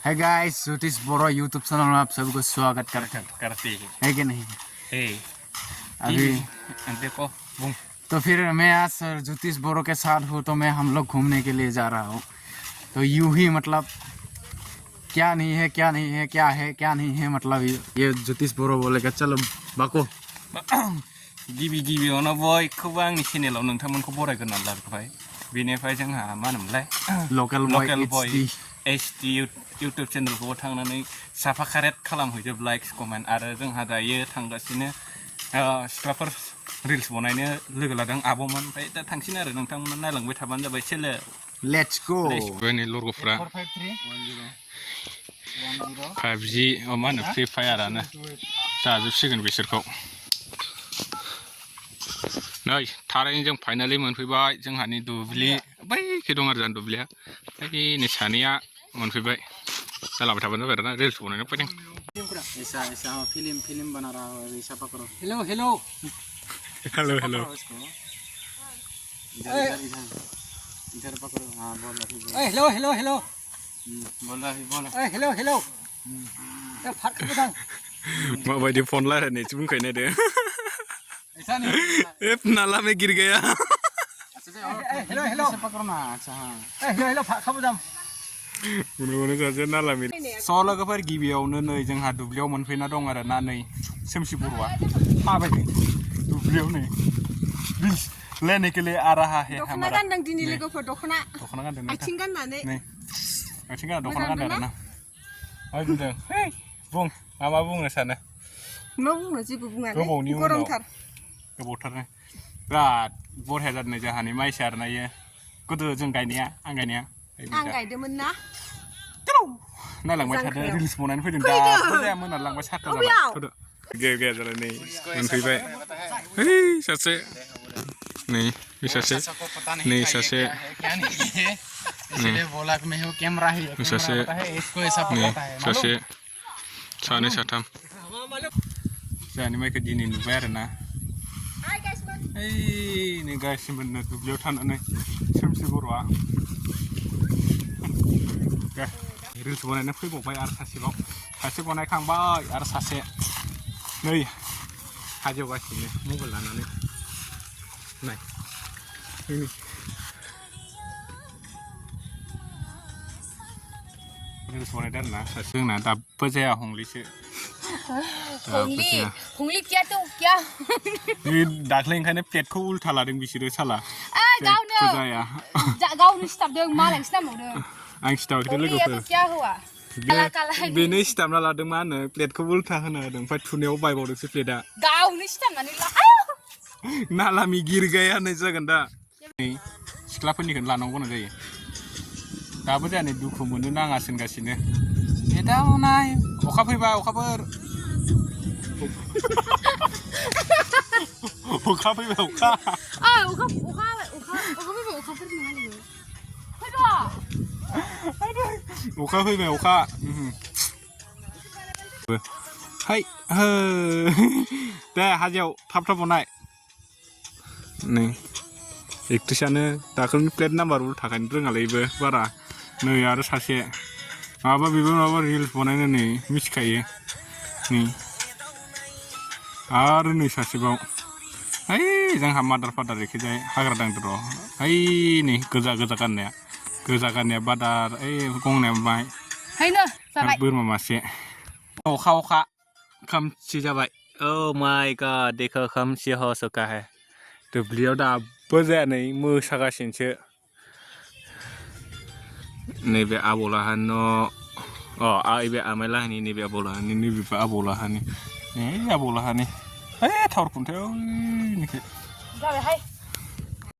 है गाइस ज्योतिष बोरो YouTube channel में आप सबको स्वागत करते हैं कि नहीं? अभी देखो तो फिर मैं आज ज्योतिष बोरो के साथ हूँ तो मैं हम लोग घूमने के लिए जा रहा हूँ। तो यूं ही मतलब क्या नहीं है क्या नहीं है क्या है क्या नहीं है मतलब ये ज्योतिष बोरो बोलेगा चलो बाको गिबि गिबियावनो बयखौबो आंनि चेनेलाव नोंथांमोनखौ बरायग्रोनानै लाबोबाय। बेनिफ्राय जोंहा मा होनोमोनलाय लकेल बय HD इउटुब चेनेलखौबो थांनानै साफा कारेक्ट खालामहैजोब लाइक्स कमेन्ट आरो जोंहा दायो थांगासिनो सिख्लाफोर रिल्स बनायनो लोगो लादों आब'मोन ओमफ्राय दा थांसिन आरो नोंथांमोना नायलांबाय थाबानो जाबाय सेले लेट्स गो बेनि लरग'फ्रा 5G मा होनो फ्रि फायारानो जाजोबसिगोन बिसोरखौ नै थारैनो जों फाइनालि मोनफैबाय जोंहानि दुब्लि बैखि दं आरो जोंहा दुब्लिया ओमफ्राय नै सानैया मोनफैबाय जालाबाय थाबानो जाबाय आरोना रिल्स बनायनो फैदों। ऐसा ऐसा फिल्म बना रहा है ऐसा पकड़ो हेलो हेलो हेलो हेलो इधर पकड़ो हाँ बोल हेलो हेलो हेलो बोला हेलो हेलो माबायदि फन रायलायनायसो बुंखायो नायदो नाला में गिर गया हेलो हेलो पकड़ना अच्छा हाँ हेलो हेलो खाबोदाम उनावनो जाजे नाला में स' लोगोफोर गिबियावनो नै जोंहा दुब्लियाव मोनफैना दं आरो ना नै सोमसि बर'आ माबायदि दुब्लियाव नै लेने के लिए आ रहा है दखना गानदों दिनै लोगोफोर दखना गानदों आथिं गाननानै नै आथिं गानना दखना गानदों आरोना आइ बुंदों बुं मा बुंनो सानो मा बुंनो जेबो बुङालै गोबावनि उनाव गरमथार गोबावथारनो बिराद बरहाया जादों जोंहानि माइसा आरोना इयो गोदो जों गायनाया आं गायदोंमोन ना नायलांबाय थादो रिल्स बनायनो फैदों दाबो जाया मोनालांबाय सातथा जाबाय थ'दो गैया जालाय नै मोनफैबाय है सासे नै बे सासे नै सासे इसलिए बोला कि मैं हूँ कैमरा ही सासे इसको ऐसा पकड़ता है सासे सानै साथाम जोंहानि माइखौ दिनै नुबाय आरोना नै गासिबो दुब्लियाव थानानै सोमसि बर'आ रिल्स बनायनो फैबावबाय आरो सासेबाव सासे बनायखांबाय आरो सासे नै हाजोआवगासिनो मबाइल लानानै नाय रिल्स बनायदों आरोना सासे जोंना दाबो जाया हंलिसो हंली क्या तो क्या दाख्लै ओंखायनो प्लेटखौ उल्था लादों बिसोरो साला गावनो जाया गावनो सिथाबदों मालायसो नांबावदों आं सिथाबाखै लोगोफोर क्या हुआ बेनो सिथाबना लादों मा होनो प्लेटखौ उल्था होनो होदों ओमफ्राय थुनायाव बायबावदोंसो प्लेटआ गावनो सिथाबनानै नालामि गिरगाया होननाय जागोन दा सिख्लाफोरनिखौनो लानांगौ गोनां जायो दाबो जाया नै दुखु मोननो नाङा सोनगासिनो नेटाव नाय अखा फैबाय अखाफोर अखा फैबाय अखा अखा फैबाय अखा हाय दे हाजोआव थाब थाब बनाय नै एकट्रिसानो दाखालिनि प्लेट नाम्बार उल्थाखायनो रोङालैबो बारा नै आरो सासे बेबो माबा रिल्स बनायनो नै मिथिखायो नै आरो नै सासेबाव है जोंहा मादार फादार एखैजाय हाग्रा दांदो र' है नै गोजा गाननाया बादार ओइ गंनाया बाय बोरमा मासे अखा खोमसि जाबाय ओ माय गॉड देखो खोमसि हो चुका है दुब्लियाव दाबो जाया नै मोसागासिनोसो नैबे आबौलाहानि न' बे आमाइलाहानि नैबे आबौलाहानि नैबे आबौलाहानि है आबौलाहानि है टावार खुन्थायाव